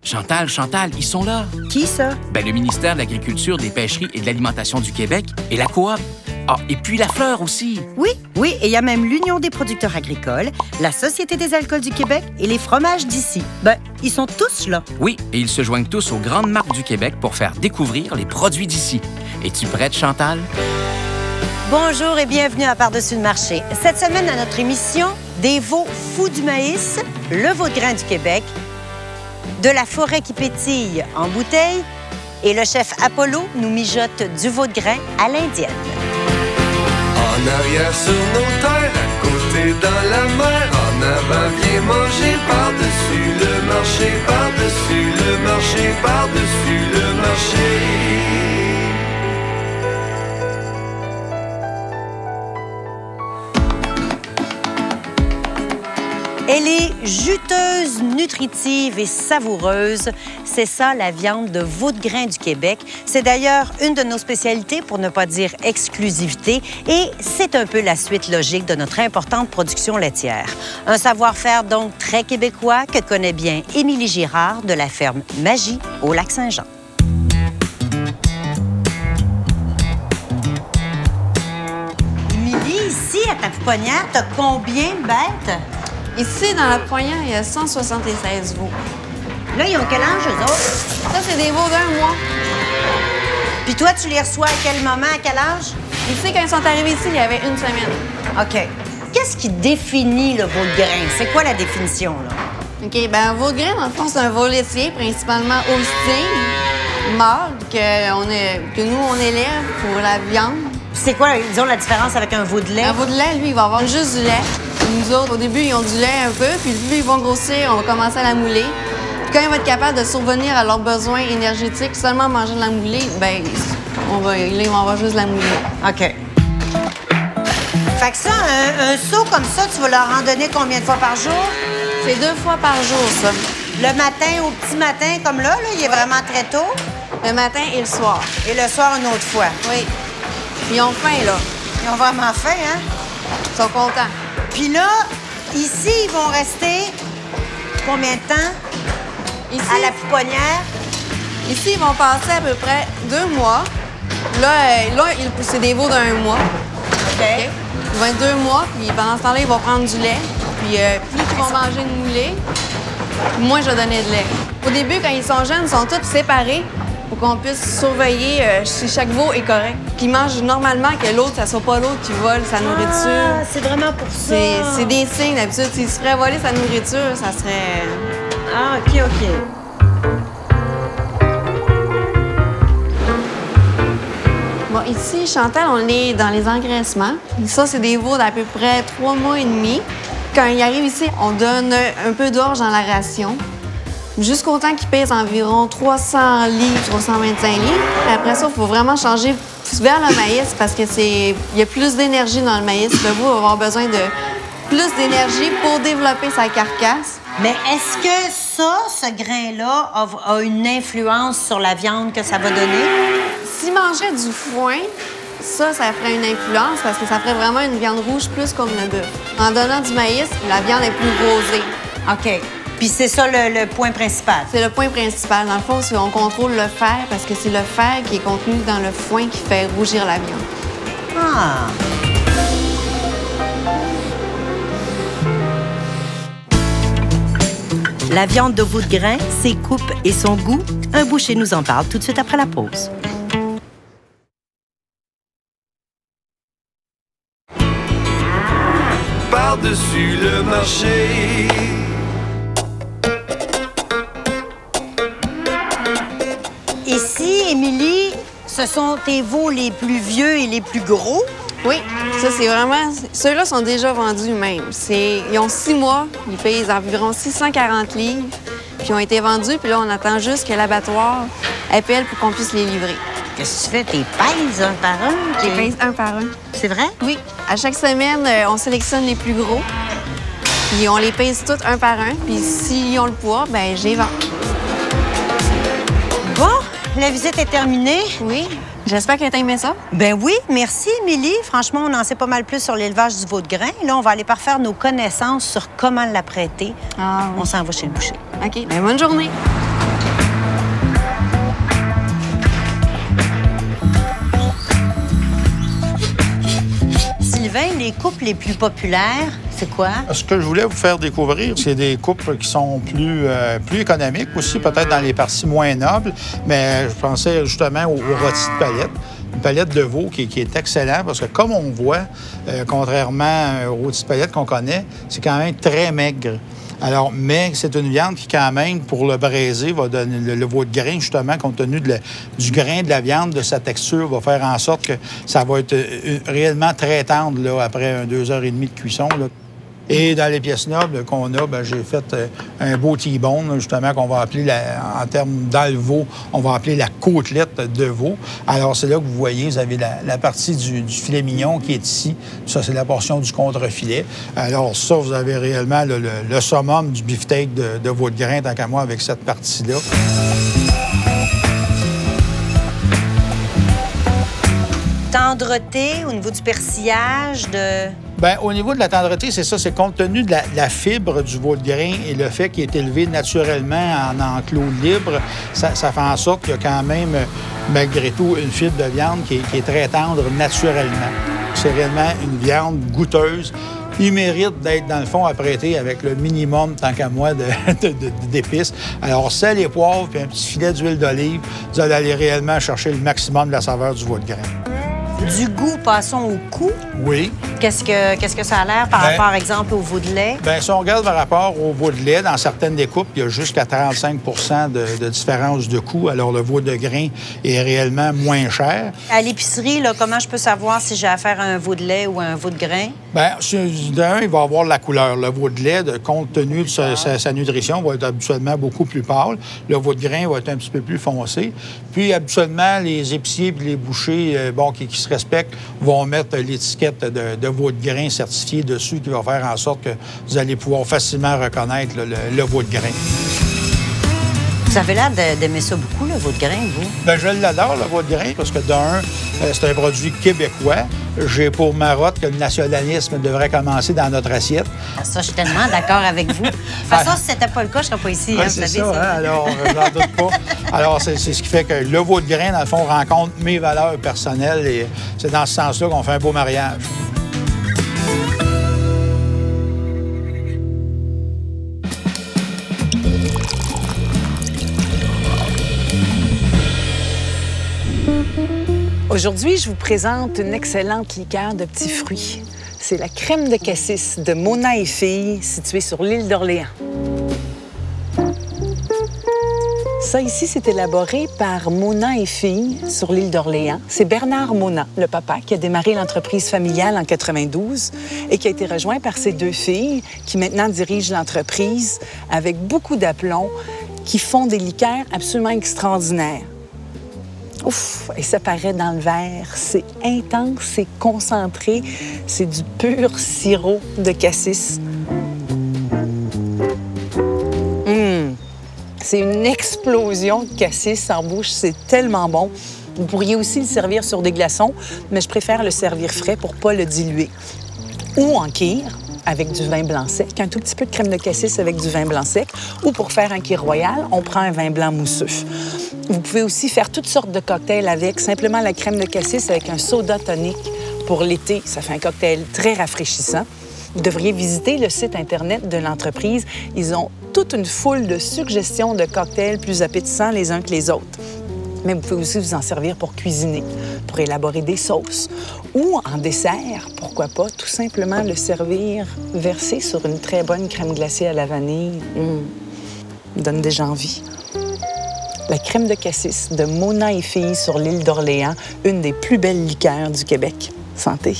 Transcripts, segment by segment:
Chantal, ils sont là. Qui, ça? Ben, le ministère de l'Agriculture, des Pêcheries et de l'Alimentation du Québec et la Coop. Ah, et puis la Fleur aussi. Oui, et il y a même l'Union des producteurs agricoles, la Société des alcools du Québec et les fromages d'ici. Ben, ils sont tous là. Oui, et ils se joignent tous aux grandes marques du Québec pour faire découvrir les produits d'ici. Es-tu prête, Chantal? Bonjour et bienvenue à Par-dessus le marché. Cette semaine, à notre émission, des veaux fous du maïs, le veau de grain du Québec, de la forêt qui pétille en bouteille et le chef Apollo nous mijote du veau de grain à l'indienne. En arrière sur nos terres, à côté dans la mer, en avant viens manger par-dessus le marché, par-dessus le marché, par-dessus le marché. Elle est juteuse, nutritive et savoureuse. C'est ça, la viande de veau de grain du Québec. C'est d'ailleurs une de nos spécialités, pour ne pas dire exclusivité, et c'est un peu la suite logique de notre importante production laitière. Un savoir-faire donc très québécois que connaît bien Émilie Girard de la ferme Magie au Lac-Saint-Jean. Émilie, ici, à ta pouponnière, t'as combien de bêtes? Ici, dans la poignée, il y a 176 veaux. Là, ils ont quel âge, eux autres? Ça, c'est des veaux d'1 mois. Puis toi, tu les reçois à quel moment, à quel âge? Ici, quand ils sont arrivés ici, il y avait 1 semaine. OK. Qu'est-ce qui définit le veau de grain? C'est quoi la définition, là? OK, bien, un veau de grain, dans le fond, c'est un veau laitier, principalement holstein, mâle, que nous, on élève pour la viande. C'est quoi, disons, la différence avec un veau de lait? Un veau de lait, lui, il va avoir juste du lait. Nous autres, au début, ils ont du lait un peu, puis plus ils vont grossir, on va commencer à la mouler. Puis quand ils vont être capables de survenir à leurs besoins énergétiques, seulement manger de la moulée, bien, ils vont avoir juste de la moulée. OK. Fait que ça, un seau comme ça, tu vas leur en donner combien de fois par jour? C'est 2 fois par jour, ça. Le matin au petit matin, comme là, il est vraiment très tôt. Le matin et le soir. Et le soir, une autre fois. Oui. Ils ont faim, là. Ils ont vraiment faim, hein? Ils sont contents. Puis là, ici, ils vont rester combien de temps? Ici, à la pouponnière? Ici, ils vont passer à peu près 2 mois. Là, c'est des veaux d'1 mois. OK. Ils vont être 2 mois, puis pendant ce temps-là, ils vont prendre du lait. Puis plus ils vont manger de moulée, moins je vais donner de lait. Au début, quand ils sont jeunes, ils sont tous séparés pour qu'on puisse surveiller si chaque veau est correct. Qu'ils mangent normalement, que l'autre, ça soit pas l'autre qui vole sa nourriture. Ah, c'est vraiment pour ça. C'est des signes, d'habitude. S'il se ferait voler sa nourriture, ça serait... Ah, OK. Bon, ici, Chantal, on est dans les engraissements. Ça, c'est des veaux d'à peu près 3 mois et demi. Quand ils arrivent ici, on donne un peu d'orge dans la ration, jusqu'au temps qu'ils pèsent environ 300 livres, 325 livres. Après ça, il faut vraiment changer vers le maïs parce qu'il y a plus d'énergie dans le maïs. Le veau va avoir besoin de plus d'énergie pour développer sa carcasse. Mais est-ce que ce grain-là, a une influence sur la viande que ça va donner? S'ils mangeaient du foin, ça ferait une influence parce que ça ferait vraiment une viande rouge plus comme le bœuf. En donnant du maïs, la viande est plus rosée. OK. Puis c'est ça le point principal? C'est le point principal. Dans le fond, c'est on contrôle le fer parce que c'est le fer qui est contenu dans le foin qui fait rougir la viande. Ah! La viande de veau de grain, ses coupes et son goût, un boucher nous en parle tout de suite après la pause. Par-dessus le marché. Ici, Émilie, ce sont tes veaux les plus vieux et les plus gros? Oui, ça c'est vraiment... Ceux-là sont déjà vendus même. Ils ont 6 mois, ils pèsent environ 640 livres, puis ils ont été vendus, puis là on attend juste que l'abattoir appelle pour qu'on puisse les livrer. Qu'est-ce que tu fais? T'es pèses un par un? Je les pèse un par un. C'est vrai? Oui. À chaque semaine, on sélectionne les plus gros, puis on les pèse tous un par un, puis s'ils ont le poids, bien, je les vends. Bon, la visite est terminée. Oui. J'espère que tu as aimé ça. Ben oui, merci, Émilie. Franchement, on en sait pas mal plus sur l'élevage du veau de grain. Là, on va aller parfaire nos connaissances sur comment l'apprêter. Ah, oui. On s'en va chez le boucher. OK. Bien, bonne journée. Sylvain, les coupes les plus populaires, c'est quoi? Ce que je voulais vous faire découvrir, c'est des coupes qui sont plus économiques aussi, peut-être dans les parties moins nobles, mais je pensais justement au rôti de palette. Une palette de veau qui est excellent parce que, comme on voit, contrairement au rôti de palette qu'on connaît, c'est quand même très maigre. Alors, mais c'est une viande qui, quand même, pour le braiser, va donner le veau de grain, justement, compte tenu du grain de la viande, de sa texture, va faire en sorte que ça va être réellement très tendre là, après 2h30 de cuisson. Là. Et dans les pièces nobles qu'on a, bien, j'ai fait un beau T-bone, justement, qu'on va appeler, en termes dans le veau, on va appeler la côtelette de veau. Alors, c'est là que vous voyez, vous avez la partie du filet mignon qui est ici. Ça, c'est la portion du contre-filet. Alors, ça, vous avez réellement le summum du beefsteak de veau de grain, tant qu'à moi, avec cette partie-là. Tendreté au niveau du persillage de... Bien, au niveau de la tendreté, c'est ça, c'est compte tenu de la fibre du veau de grain et le fait qu'il est élevé naturellement en enclos libre, ça fait en sorte qu'il y a quand même, malgré tout, une fibre de viande qui est très tendre naturellement. C'est réellement une viande goûteuse. Il mérite d'être, dans le fond, apprêté avec le minimum, tant qu'à moi, d'épices. Alors, sel et poivre, puis un petit filet d'huile d'olive, vous allez aller réellement chercher le maximum de la saveur du veau de grain. Du goût, passons au coût. Oui. Qu'est-ce que ça a l'air par rapport, par exemple, au veau de lait? Bien, si on regarde par rapport au veau de lait, dans certaines découpes, il y a jusqu'à 35 de différence de coût. Alors, le veau de grain est réellement moins cher. À l'épicerie, là, comment je peux savoir si j'ai affaire à un veau de lait ou à un veau de grain? Bien, d'un, il va avoir la couleur. Le veau de lait, compte tenu de sa nutrition, va être habituellement beaucoup plus pâle. Le veau de grain va être un petit peu plus foncé. Puis, habituellement, les épiciers et les bouchers qui se respectent vont mettre l'étiquette de veau de grain certifié dessus qui va faire en sorte que vous allez pouvoir facilement reconnaître le veau de grain. Vous avez l'air d'aimer ça beaucoup, le veau de grain, vous? Bien, je l'adore, le veau de grain, parce que d'un, c'est un produit québécois. J'ai pour marotte que le nationalisme devrait commencer dans notre assiette. Ça, je suis tellement d'accord avec vous. De toute façon, si c'était pas le cas, je serais pas ici. Ouais, c'est ça, hein? Alors, j'en doute pas. Alors, c'est ce qui fait que le veau de grain, dans le fond, rencontre mes valeurs personnelles et c'est dans ce sens-là qu'on fait un beau mariage. Aujourd'hui, je vous présente une excellente liqueur de petits fruits. C'est la crème de cassis de Mona et Filles, située sur l'île d'Orléans. Ça ici, c'est élaboré par Mona et Filles sur l'île d'Orléans. C'est Bernard Mona, le papa, qui a démarré l'entreprise familiale en 92 et qui a été rejoint par ses 2 filles qui maintenant dirigent l'entreprise avec beaucoup d'aplomb, qui font des liqueurs absolument extraordinaires. Ouf! Et ça paraît dans le verre. C'est intense, c'est concentré. C'est du pur sirop de cassis. C'est une explosion de cassis en bouche. C'est tellement bon. Vous pourriez aussi le servir sur des glaçons, mais je préfère le servir frais pour ne pas le diluer. Ou en kir, avec du vin blanc sec, un tout petit peu de crème de cassis avec du vin blanc sec. Ou pour faire un kir royal, on prend un vin blanc mousseux. Vous pouvez aussi faire toutes sortes de cocktails avec, simplement la crème de cassis avec un soda tonique pour l'été. Ça fait un cocktail très rafraîchissant. Vous devriez visiter le site Internet de l'entreprise. Ils ont toute une foule de suggestions de cocktails plus appétissants les uns que les autres. Mais vous pouvez aussi vous en servir pour cuisiner, pour élaborer des sauces. Ou en dessert, pourquoi pas, tout simplement le servir versé sur une très bonne crème glacée à la vanille. Me donne déjà envie. La crème de cassis de Mona et Filles sur l'île d'Orléans, une des plus belles liqueurs du Québec. Santé!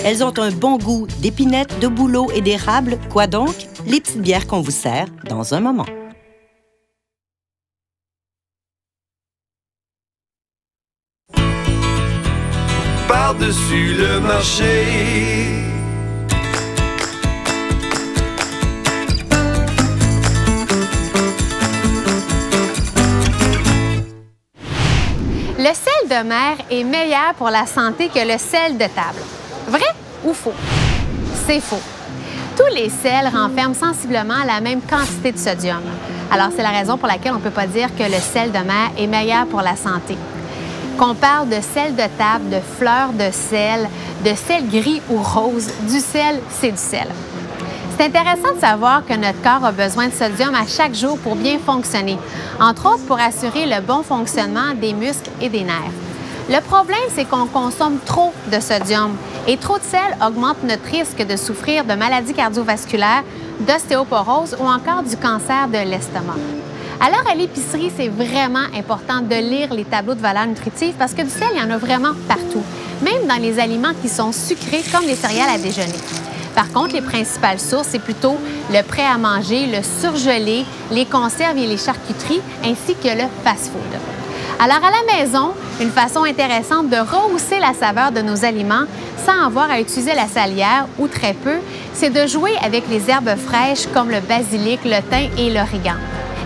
Elles ont un bon goût d'épinette, de bouleau et d'érable. Quoi donc? Les petites bières qu'on vous sert dans un moment. Par-dessus le marché. Le sel de mer est meilleur pour la santé que le sel de table. Vrai ou faux? C'est faux. Tous les sels renferment sensiblement la même quantité de sodium. Alors, c'est la raison pour laquelle on ne peut pas dire que le sel de mer est meilleur pour la santé. Qu'on parle de sel de table, de fleurs de sel gris ou rose, du sel, c'est du sel. C'est intéressant de savoir que notre corps a besoin de sodium à chaque jour pour bien fonctionner, entre autres pour assurer le bon fonctionnement des muscles et des nerfs. Le problème, c'est qu'on consomme trop de sodium et trop de sel augmente notre risque de souffrir de maladies cardiovasculaires, d'ostéoporose ou encore du cancer de l'estomac. Alors, à l'épicerie, c'est vraiment important de lire les tableaux de valeur nutritive parce que du sel, il y en a vraiment partout, même dans les aliments qui sont sucrés comme les céréales à déjeuner. Par contre, les principales sources, c'est plutôt le prêt à manger, le surgelé, les conserves et les charcuteries, ainsi que le fast-food. Alors, à la maison, une façon intéressante de rehausser la saveur de nos aliments sans avoir à utiliser la salière ou très peu, c'est de jouer avec les herbes fraîches comme le basilic, le thym et l'origan.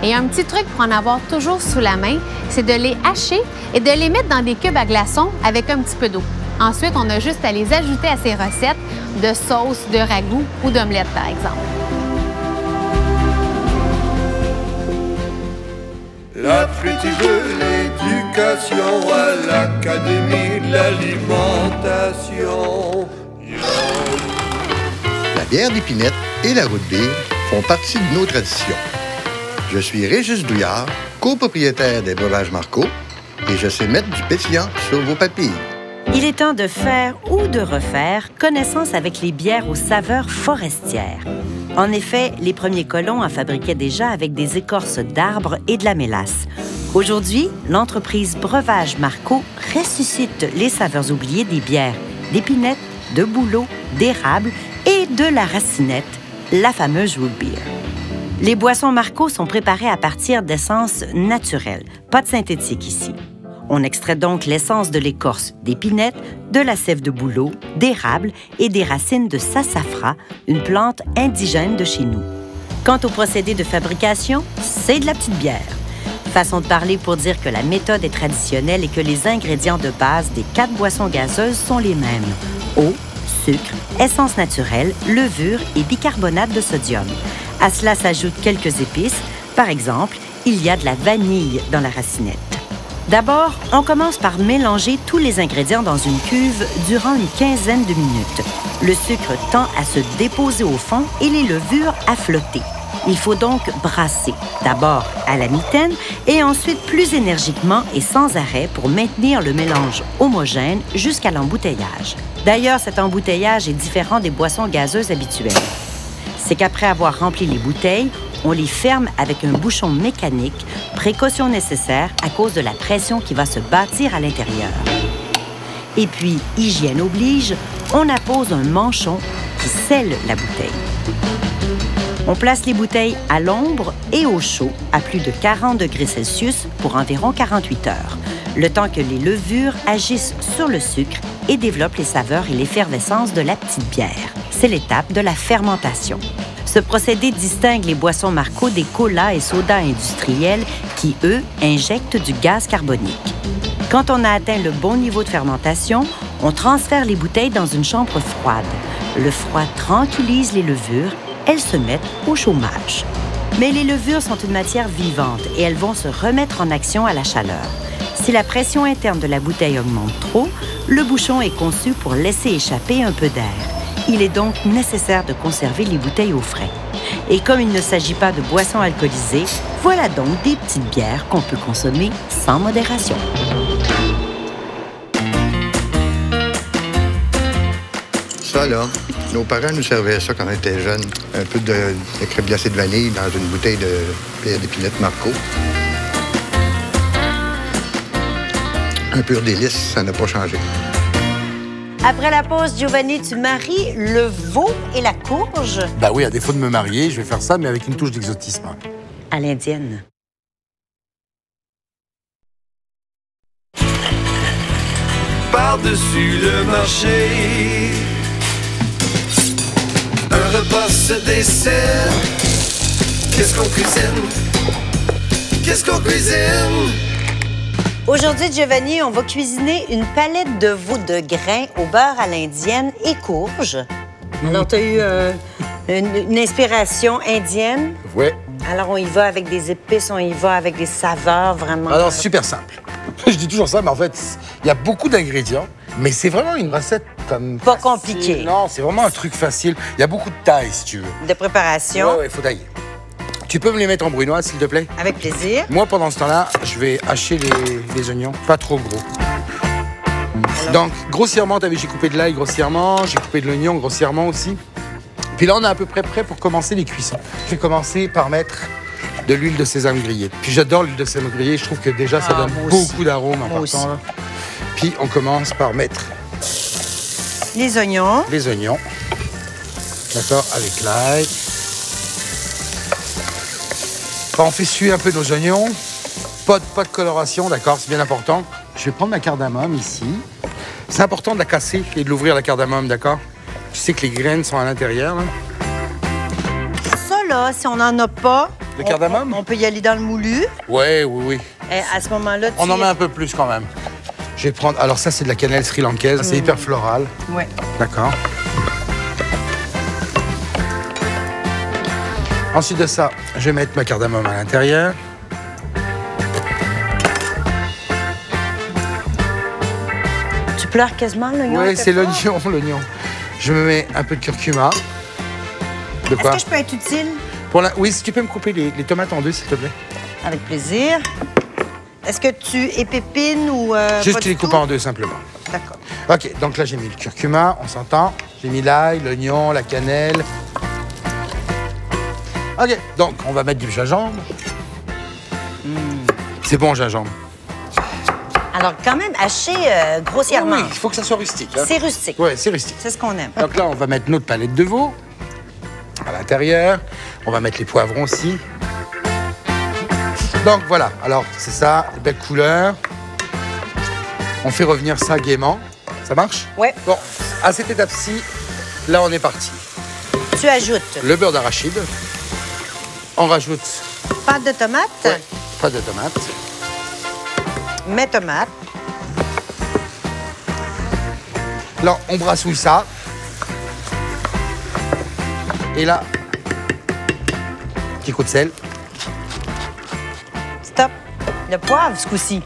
Et un petit truc pour en avoir toujours sous la main, c'est de les hacher et de les mettre dans des cubes à glaçons avec un petit peu d'eau. Ensuite, on a juste à les ajouter à ces recettes de sauce, de ragoût ou d'omelette, par exemple. La petite de l'éducation à l'Académie de l'alimentation. La bière d'Épinette et la root beer font partie de nos traditions. Je suis Régis Douillard, copropriétaire des breuvages Marco, et je sais mettre du pétillant sur vos papilles. Il est temps de faire ou de refaire connaissance avec les bières aux saveurs forestières. En effet, les premiers colons en fabriquaient déjà avec des écorces d'arbres et de la mélasse. Aujourd'hui, l'entreprise Breuvage Marco ressuscite les saveurs oubliées des bières, d'épinette, de bouleau, d'érable et de la racinette, la fameuse root beer. Les boissons Marco sont préparées à partir d'essences naturelles, pas de synthétique ici. On extrait donc l'essence de l'écorce d'épinette, de la sève de bouleau, d'érable et des racines de sassafras, une plante indigène de chez nous. Quant au procédé de fabrication, c'est de la petite bière. Façon de parler pour dire que la méthode est traditionnelle et que les ingrédients de base des 4 boissons gazeuses sont les mêmes. Eau, sucre, essence naturelle, levure et bicarbonate de sodium. À cela s'ajoutent quelques épices. Par exemple, il y a de la vanille dans la racinette. D'abord, on commence par mélanger tous les ingrédients dans une cuve durant une quinzaine de minutes. Le sucre tend à se déposer au fond et les levures à flotter. Il faut donc brasser, d'abord à la mitaine et ensuite plus énergiquement et sans arrêt pour maintenir le mélange homogène jusqu'à l'embouteillage. D'ailleurs, cet embouteillage est différent des boissons gazeuses habituelles. C'est qu'après avoir rempli les bouteilles, on les ferme avec un bouchon mécanique, précaution nécessaire à cause de la pression qui va se bâtir à l'intérieur. Et puis, hygiène oblige, on appose un manchon qui scelle la bouteille. On place les bouteilles à l'ombre et au chaud à plus de 40 degrés Celsius pour environ 48 heures, le temps que les levures agissent sur le sucre et développent les saveurs et l'effervescence de la petite bière. C'est l'étape de la fermentation. Ce procédé distingue les boissons Marco des colas et sodas industriels qui, eux, injectent du gaz carbonique. Quand on a atteint le bon niveau de fermentation, on transfère les bouteilles dans une chambre froide. Le froid tranquillise les levures, elles se mettent au chômage. Mais les levures sont une matière vivante et elles vont se remettre en action à la chaleur. Si la pression interne de la bouteille augmente trop, le bouchon est conçu pour laisser échapper un peu d'air. Il est donc nécessaire de conserver les bouteilles au frais. Et comme il ne s'agit pas de boissons alcoolisées, voilà donc des petites bières qu'on peut consommer sans modération. Ça, là, nos parents nous servaient ça quand on était jeunes. Un peu de crème glacée de vanille dans une bouteille de bière d'épinette Marco. Un pur délice, ça n'a pas changé. Après la pause, Giovanni, tu maries le veau et la courge? Ben oui, à défaut de me marier, je vais faire ça, mais avec une touche d'exotisme. À l'indienne. Par-dessus le marché, un repas se dessert. Qu'est-ce qu'on cuisine? Qu'est-ce qu'on cuisine? Aujourd'hui, Giovanni, on va cuisiner une palette de veau de grains au beurre à l'indienne et courge. Alors, tu as eu une inspiration indienne? Ouais. Alors, on y va avec des épices, on y va avec des saveurs vraiment... Alors, super simple. Je dis toujours ça, mais en fait, il y a beaucoup d'ingrédients, mais c'est vraiment une recette comme... Pas facile. compliqué. Non, c'est vraiment un truc facile. Il y a beaucoup de taille, si tu veux. De préparation. Ouais, il faut tailler. Tu peux me les mettre en brunoise, s'il te plaît? Avec plaisir. Moi, pendant ce temps-là, je vais hacher les oignons, pas trop gros. Donc, grossièrement, t'as vu, j'ai coupé de l'ail grossièrement, j'ai coupé de l'oignon grossièrement aussi. Puis là, on est à peu près prêt pour commencer les cuissons. Je vais commencer par mettre de l'huile de sésame grillée. Puis j'adore l'huile de sésame grillée, je trouve que déjà, ça donne beaucoup d'arômes en partant. Là. Puis on commence par mettre... Les oignons. Les oignons. D'accord, avec l'ail. Quand on fait suer un peu nos oignons, pas de coloration, d'accord, c'est bien important. Je vais prendre ma cardamome ici. C'est important de la casser et de l'ouvrir, la cardamome, d'accord? Tu sais que les graines sont à l'intérieur, là. Ça, là, si on n'en a pas... Le cardamome? On peut y aller dans le moulu. Ouais, oui. Et à ce moment-là, on en met un peu plus quand même. Je vais prendre... Alors ça, c'est de la cannelle sri-lankaise. C'est hyper floral. Ouais. D'accord. Ensuite de ça, je vais mettre ma cardamome à l'intérieur. Tu pleures quasiment l'oignon? Oui, c'est l'oignon. Je me mets un peu de curcuma. De quoi? Est-ce que je peux être utile? Oui, si tu peux me couper les tomates en deux, s'il te plaît. Avec plaisir. Est-ce que tu épépines ou... Juste les couper en deux, simplement. D'accord. OK, donc là, j'ai mis le curcuma, on s'entend. J'ai mis l'ail, l'oignon, la cannelle. OK, donc on va mettre du gingembre. C'est bon, gingembre. Alors, quand même, haché grossièrement. Oui, il faut que ça soit rustique. Hein? C'est rustique. Oui, c'est rustique. C'est ce qu'on aime. Donc là, on va mettre notre palette de veau à l'intérieur. On va mettre les poivrons aussi. Donc voilà, alors c'est ça, belle couleur. On fait revenir ça gaiement. Ça marche? Oui. Bon, à cette étape-ci, là, on est parti. Tu ajoutes... Le beurre d'arachide. On rajoute... Pâte de tomate. Ouais, pâte de tomate. Mes tomates. Là, on brassouille ça. Et là, petit coup de sel. Stop. Le poivre, ce coup-ci.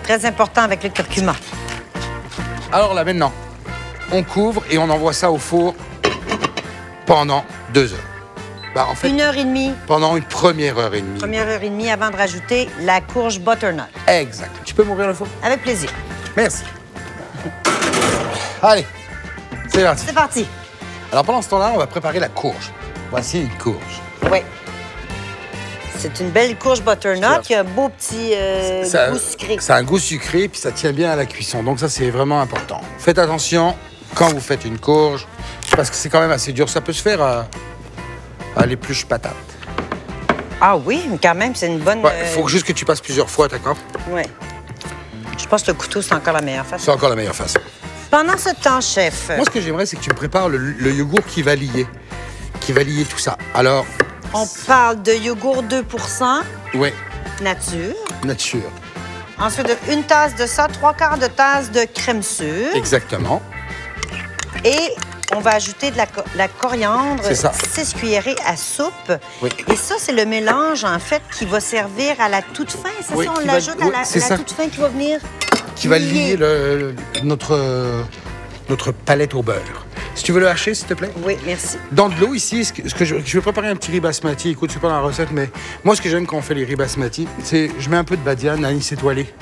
Très important avec le curcuma. Alors là, maintenant, on couvre et on envoie ça au four pendant 2 heures. Bah, en fait, 1h30. Pendant une première heure et demie. Première heure et demie avant de rajouter la courge butternut. Exact. Tu peux m'ouvrir le four? Avec plaisir. Merci. Allez, c'est parti. C'est parti. Alors pendant ce temps-là, on va préparer la courge. Voici une courge. Oui. C'est une belle courge butternut qui a un beau petit goût sucré. Ça a un goût sucré, puis ça tient bien à la cuisson. Donc ça, c'est vraiment important. Faites attention quand vous faites une courge, parce que c'est quand même assez dur. Ça peut se faire à l'épluche patate. Ah oui, mais quand même, c'est une bonne... Il faut juste que tu passes plusieurs fois, d'accord? Oui. Je pense que le couteau, c'est encore la meilleure façon. C'est encore la meilleure façon. Pendant ce temps, chef... Moi, ce que j'aimerais, c'est que tu me prépares le yogourt qui va lier tout ça. Alors... On parle de yogourt 2%. Oui. Nature. Nature. Ensuite, une tasse de ça, 3/4 de tasse de crème sûre. Exactement. Et on va ajouter de la coriandre, C'est ça. 6 cuillerées à soupe. Oui. Et ça, c'est le mélange, en fait, qui va servir à la toute fin. C'est ça, on l'ajoute à la toute fin qui va venir... Qui va lier notre palette au beurre. Si tu veux le hacher, s'il te plaît. Oui, merci. Dans de l'eau, ici, je vais préparer un petit riz basmati. Écoute, c'est pas dans la recette, mais moi, ce que j'aime quand on fait les riz basmati, c'est je mets un peu de badiane, anis étoilé.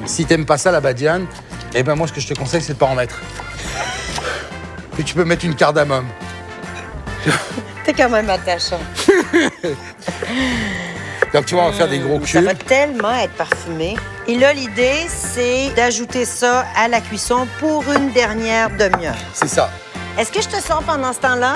Si t'aimes pas ça, la badiane, eh ben moi, ce que je te conseille, c'est de pas en mettre. Puis tu peux mettre une cardamome. T'es quand même attachant. Donc, tu vois, on va faire des gros cubes. Ça va tellement être parfumé. Et là, l'idée, c'est d'ajouter ça à la cuisson pour une dernière demi-heure. C'est ça. Est-ce que je te sors pendant ce temps-là?